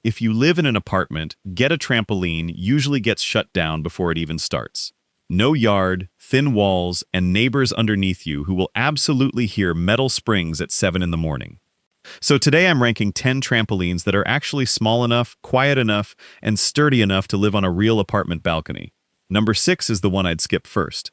If you live in an apartment, Get a Trampoline usually gets shut down before it even starts. No yard, thin walls, and neighbors underneath you who will absolutely hear metal springs at 7 in the morning. So today I'm ranking 10 trampolines that are actually small enough, quiet enough, and sturdy enough to live on a real apartment balcony. Number 6 is the one I'd skip first.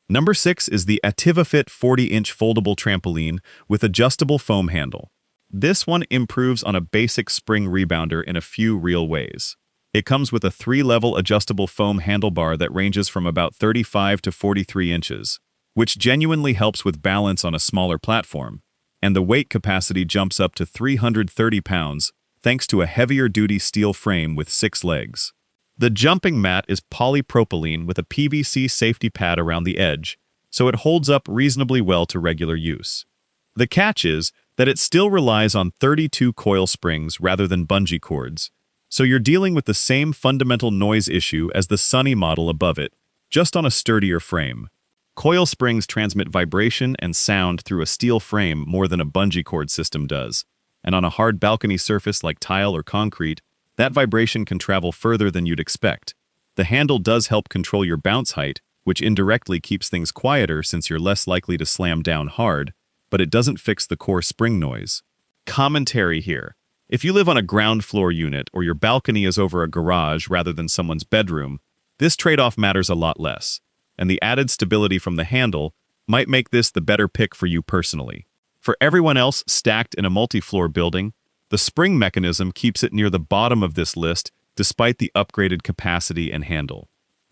Number 6 is the ATIVAFIT 40-inch foldable trampoline with adjustable foam handle. This one improves on a basic spring rebounder in a few real ways. It comes with a 3-level adjustable foam handlebar that ranges from about 35 to 43 inches, which genuinely helps with balance on a smaller platform, and the weight capacity jumps up to 330 pounds thanks to a heavier-duty steel frame with 6 legs. The jumping mat is polypropylene with a PVC safety pad around the edge, so it holds up reasonably well to regular use. The catch is that it still relies on 32 coil springs rather than bungee cords, so you're dealing with the same fundamental noise issue as the Sunny model above it, just on a sturdier frame. Coil springs transmit vibration and sound through a steel frame more than a bungee cord system does, and on a hard balcony surface like tile or concrete, that vibration can travel further than you'd expect. The handle does help control your bounce height, which indirectly keeps things quieter since you're less likely to slam down hard, but it doesn't fix the core spring noise. Commentary here. If you live on a ground floor unit or your balcony is over a garage rather than someone's bedroom, this trade-off matters a lot less, and the added stability from the handle might make this the better pick for you personally. For everyone else stacked in a multi-floor building, the spring mechanism keeps it near the bottom of this list despite the upgraded capacity and handle.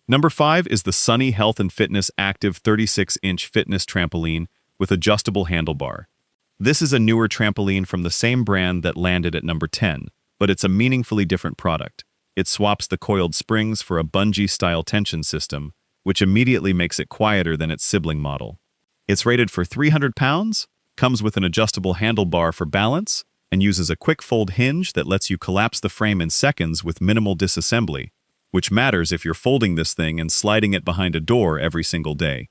Number 5 is the Sunny Health and Fitness Active 36-inch fitness trampoline with adjustable handlebar. This is a newer trampoline from the same brand that landed at number 10, but it's a meaningfully different product. It swaps the coiled springs for a bungee-style tension system, which immediately makes it quieter than its sibling model. It's rated for 300 pounds, comes with an adjustable handlebar for balance, and uses a quick fold hinge that lets you collapse the frame in seconds with minimal disassembly, which matters if you're folding this thing and sliding it behind a door every single day.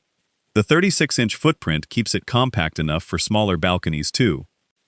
The 36-inch footprint keeps it compact enough for smaller balconies too.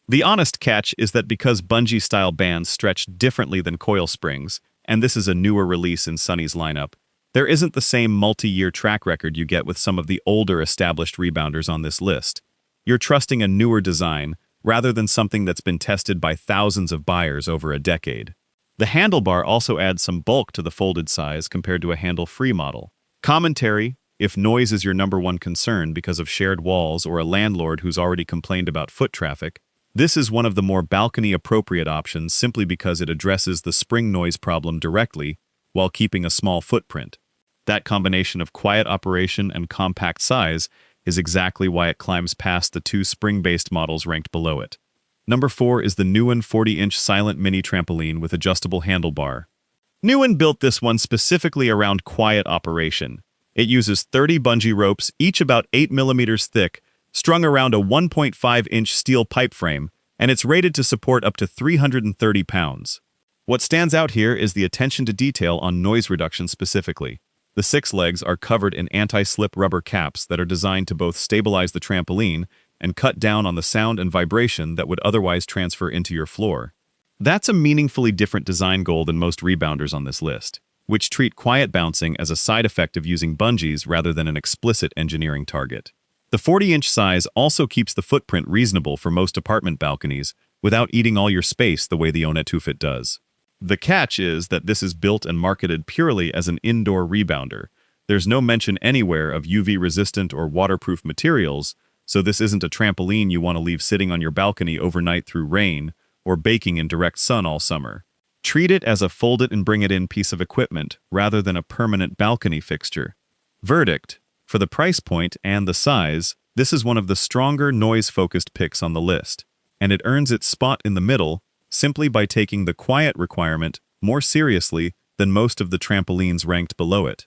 The honest catch is that because bungee-style bands stretch differently than coil springs, and this is a newer release in Sunny's lineup, there isn't the same multi-year track record you get with some of the older established rebounders on this list. You're trusting a newer design rather than something that's been tested by thousands of buyers over a decade. The handlebar also adds some bulk to the folded size compared to a handle-free model. Commentary: if noise is your number one concern because of shared walls or a landlord who's already complained about foot traffic, this is one of the more balcony-appropriate options simply because it addresses the spring noise problem directly while keeping a small footprint. That combination of quiet operation and compact size is exactly why it climbs past the 2 spring-based models ranked below it. Number 4 is the Newan 40-inch silent mini trampoline with adjustable handlebar. Newan built this one specifically around quiet operation. It uses 30 bungee ropes, each about 8 millimeters thick, strung around a 1.5-inch steel pipe frame, and it's rated to support up to 330 pounds. What stands out here is the attention to detail on noise reduction specifically. The 6 legs are covered in anti-slip rubber caps that are designed to both stabilize the trampoline and cut down on the sound and vibration that would otherwise transfer into your floor. That's a meaningfully different design goal than most rebounders on this list, which treat quiet bouncing as a side effect of using bungees rather than an explicit engineering target. The 40-inch size also keeps the footprint reasonable for most apartment balconies without eating all your space the way the ATIVAFIT does. The catch is that this is built and marketed purely as an indoor rebounder. There's no mention anywhere of UV-resistant or waterproof materials, so this isn't a trampoline you want to leave sitting on your balcony overnight through rain or baking in direct sun all summer. Treat it as a fold-it-and-bring-it-in piece of equipment rather than a permanent balcony fixture. Verdict: for the price point and the size, this is one of the stronger noise-focused picks on the list, and it earns its spot in the middle simply by taking the quiet requirement more seriously than most of the trampolines ranked below it.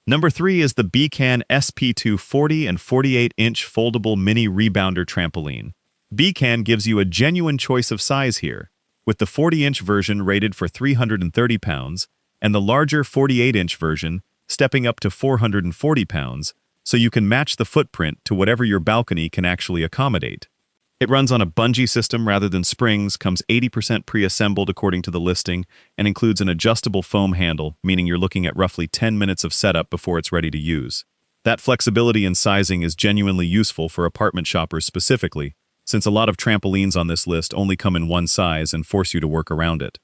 Number 3 is the BCAN SP2 40 and 48-inch foldable mini rebounder trampoline. BCAN gives you a genuine choice of size here, with the 40-inch version rated for 330 pounds and the larger 48-inch version stepping up to 440 pounds, so you can match the footprint to whatever your balcony can actually accommodate. It runs on a bungee system rather than springs, comes 80% pre-assembled according to the listing, and includes an adjustable foam handle, meaning you're looking at roughly 10 minutes of setup before it's ready to use. That flexibility in sizing is genuinely useful for apartment shoppers specifically, since a lot of trampolines on this list only come in one size and force you to work around it.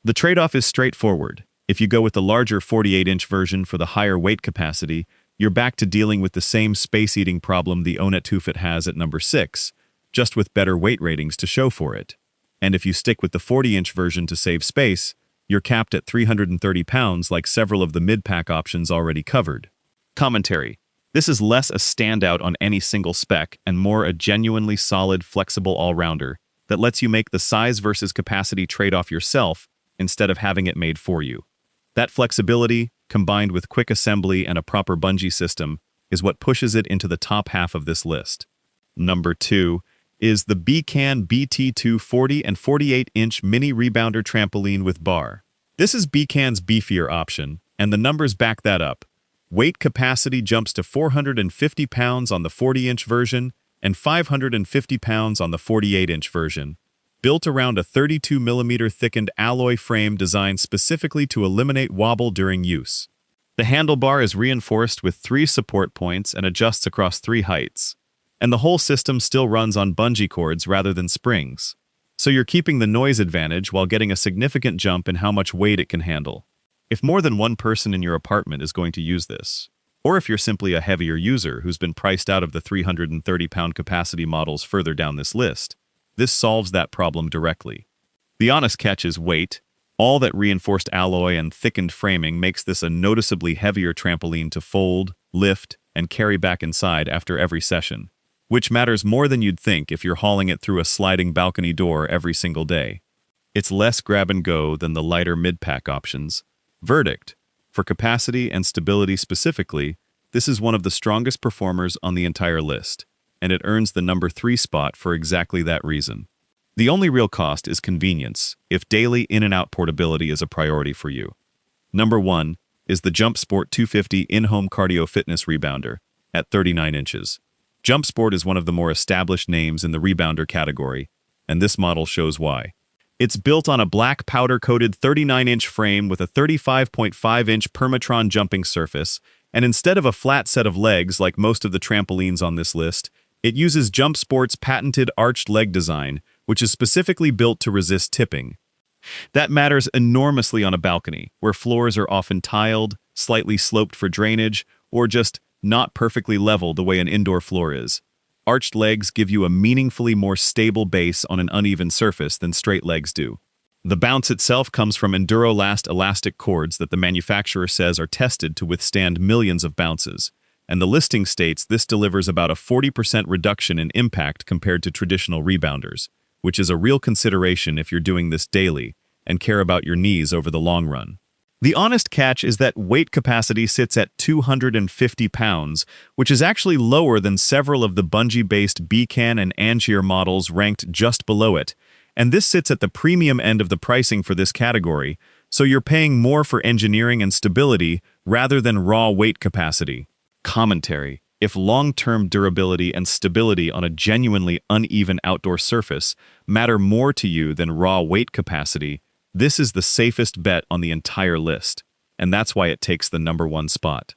The trade-off is straightforward. If you go with the larger 48-inch version for the higher weight capacity, you're back to dealing with the same space-eating problem the ATIVAFIT has at number 6, just with better weight ratings to show for it. And if you stick with the 40-inch version to save space, you're capped at 330 pounds like several of the mid-pack options already covered. Commentary. This is less a standout on any single spec and more a genuinely solid, flexible all-rounder that lets you make the size versus capacity trade-off yourself instead of having it made for you. That flexibility, combined with quick assembly and a proper bungee system, is what pushes it into the top half of this list. Number 2 is the BCAN BT2 40 and 48-inch mini rebounder trampoline with bar. This is BCAN's beefier option, and the numbers back that up. Weight capacity jumps to 450 pounds on the 40-inch version and 550 pounds on the 48-inch version, built around a 32mm thickened alloy frame designed specifically to eliminate wobble during use. The handlebar is reinforced with 3 support points and adjusts across 3 heights, and the whole system still runs on bungee cords rather than springs. So you're keeping the noise advantage while getting a significant jump in how much weight it can handle. If more than one person in your apartment is going to use this, or if you're simply a heavier user who's been priced out of the 330-pound capacity models further down this list, this solves that problem directly. The honest catch is weight. All that reinforced alloy and thickened framing makes this a noticeably heavier trampoline to fold, lift, and carry back inside after every session, which matters more than you'd think if you're hauling it through a sliding balcony door every single day. It's less grab-and-go than the lighter mid-pack options. Verdict: for capacity and stability specifically, this is one of the strongest performers on the entire list, and it earns the number 3 spot for exactly that reason. The only real cost is convenience, if daily in-and-out portability is a priority for you. Number 1 is the JumpSport 250 in-home cardio fitness rebounder at 39 inches. JumpSport is one of the more established names in the rebounder category, and this model shows why. It's built on a black powder-coated 39-inch frame with a 35.5-inch Permatron jumping surface, and instead of a flat set of legs like most of the trampolines on this list, it uses JumpSport's patented arched leg design, which is specifically built to resist tipping. That matters enormously on a balcony, where floors are often tiled, slightly sloped for drainage, or just not perfectly level the way an indoor floor is. Arched legs give you a meaningfully more stable base on an uneven surface than straight legs do. The bounce itself comes from EnduroLast elastic cords that the manufacturer says are tested to withstand millions of bounces, and the listing states this delivers about a 40% reduction in impact compared to traditional rebounders, which is a real consideration if you're doing this daily and care about your knees over the long run. The honest catch is that weight capacity sits at 250 pounds, which is actually lower than several of the bungee-based BCAN and Angier models ranked just below it, and this sits at the premium end of the pricing for this category, so you're paying more for engineering and stability rather than raw weight capacity. Commentary: if long-term durability and stability on a genuinely uneven outdoor surface matter more to you than raw weight capacity, this is the safest bet on the entire list, and that's why it takes the number 1 spot.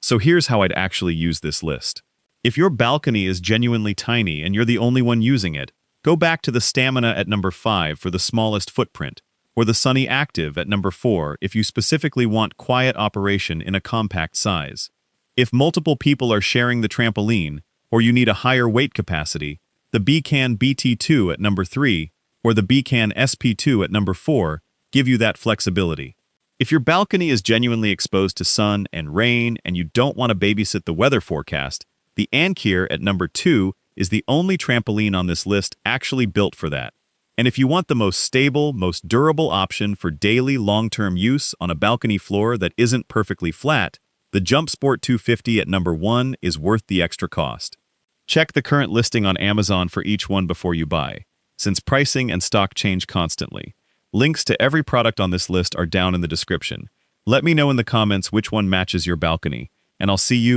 So here's how I'd actually use this list. If your balcony is genuinely tiny and you're the only one using it, go back to the Stamina at number 5 for the smallest footprint, or the Sunny Active at number 4 if you specifically want quiet operation in a compact size. If multiple people are sharing the trampoline, or you need a higher weight capacity, the BCAN BT2 at number 3 or the BCAN SP2 at number 4 give you that flexibility. If your balcony is genuinely exposed to sun and rain and you don't want to babysit the weather forecast, the Angier at number 2 is the only trampoline on this list actually built for that. And if you want the most stable, most durable option for daily long-term use on a balcony floor that isn't perfectly flat, the JumpSport 250 at number 1 is worth the extra cost. Check the current listing on Amazon for each one before you buy, since pricing and stock change constantly. Links to every product on this list are down in the description. Let me know in the comments which one matches your balcony, and I'll see you